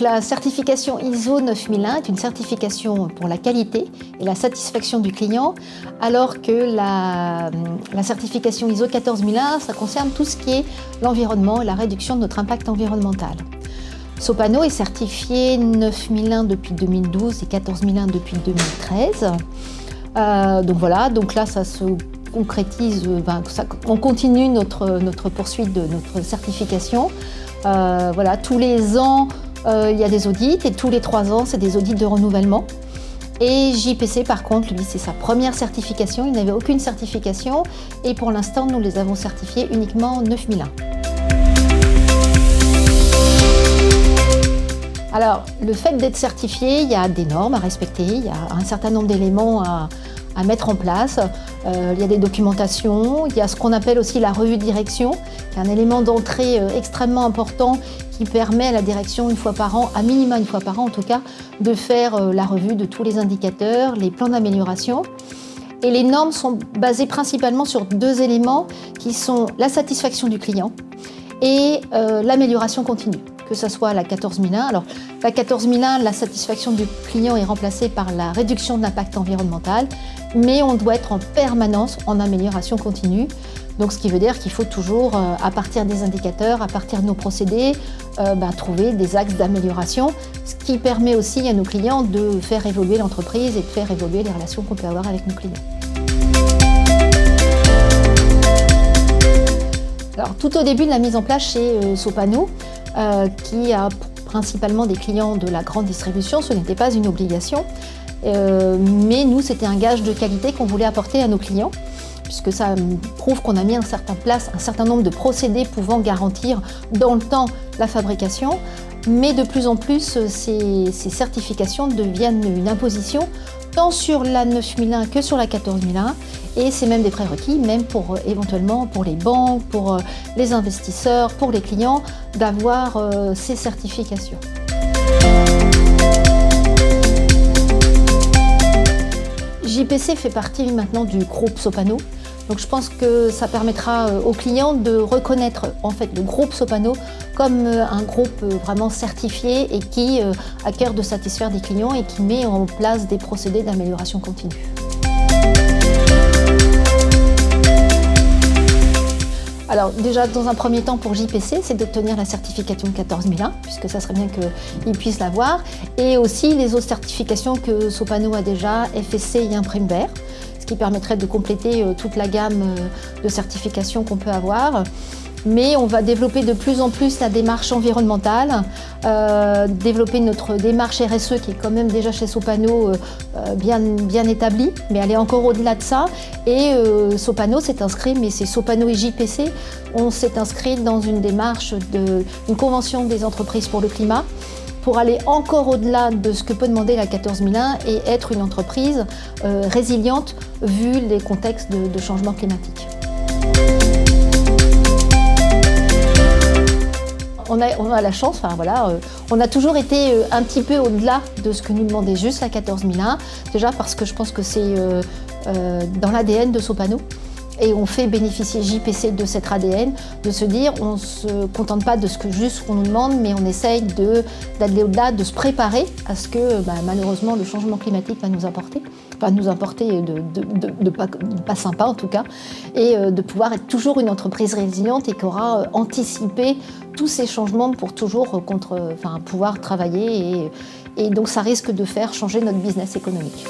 Donc la certification ISO 9001 est une certification pour la qualité et la satisfaction du client, alors que la certification ISO 14001, ça concerne tout ce qui est l'environnement et la réduction de notre impact environnemental. Sopano est certifié 9001 depuis 2012 et 14001 depuis 2013. Donc voilà, donc là ça se concrétise, on continue notre poursuite de notre certification. Voilà, tous les ans il y a des audits et tous les 3 ans c'est des audits de renouvellement. Et JPC par contre, lui c'est sa première certification, il n'avait aucune certification et pour l'instant nous les avons certifiés uniquement 9001. Alors, le fait d'être certifié, il y a des normes à respecter, il y a un certain nombre d'éléments à mettre en place. Il y a des documentations, il y a ce qu'on appelle aussi la revue de direction, qui est un élément d'entrée extrêmement important qui permet à la direction une fois par an, à minima une fois par an en tout cas, de faire la revue de tous les indicateurs, les plans d'amélioration. Et les normes sont basées principalement sur 2 éléments qui sont la satisfaction du client et l'amélioration continue. Que ce soit la 14001. Alors, la 14001, la satisfaction du client est remplacée par la réduction de l'impact environnemental, mais on doit être en permanence en amélioration continue. Donc, ce qui veut dire qu'il faut toujours, à partir des indicateurs, à partir de nos procédés, trouver des axes d'amélioration, ce qui permet aussi à nos clients de faire évoluer l'entreprise et de faire évoluer les relations qu'on peut avoir avec nos clients. Alors, tout au début de la mise en place chez Sopano, qui a principalement des clients de la grande distribution, ce n'était pas une obligation, mais nous c'était un gage de qualité qu'on voulait apporter à nos clients, puisque ça prouve qu'on a mis un certain nombre de procédés pouvant garantir dans le temps la fabrication, mais de plus en plus ces certifications deviennent une imposition tant sur la 9001 que sur la 14001, et c'est même des prérequis, même pour éventuellement pour les banques, pour les investisseurs, pour les clients, d'avoir ces certifications. JPC fait partie maintenant du groupe Sopano, donc je pense que ça permettra aux clients de reconnaître en fait le groupe Sopano comme un groupe vraiment certifié et qui a à cœur de satisfaire des clients et qui met en place des procédés d'amélioration continue. Alors déjà, dans un premier temps pour JPC, c'est d'obtenir la certification 14001, puisque ça serait bien qu'ils puissent l'avoir, et aussi les autres certifications que Sopano a déjà, FSC et Imprimever, ce qui permettrait de compléter toute la gamme de certifications qu'on peut avoir. Mais on va développer de plus en plus la démarche environnementale, développer notre démarche RSE qui est quand même déjà chez Sopano bien établie, mais aller encore au-delà de ça. Et Sopano s'est inscrit, mais c'est Sopano et JPC, on s'est inscrit dans une démarche d'une convention des entreprises pour le climat, pour aller encore au-delà de ce que peut demander la 14001 et être une entreprise résiliente vu les contextes de changement climatique. On a la chance, on a toujours été un petit peu au-delà de ce que nous demandait juste la 14001, déjà parce que je pense que c'est dans l'ADN de Sopano. Et on fait bénéficier JPC de cet ADN, de se dire on ne se contente pas de ce qu'on nous demande, mais on essaye d'aller au-delà, de se préparer à ce que malheureusement le changement climatique va nous apporter de pas sympa en tout cas, et de pouvoir être toujours une entreprise résiliente et qui aura anticipé tous ces changements pour toujours pouvoir travailler et donc ça risque de faire changer notre business économique.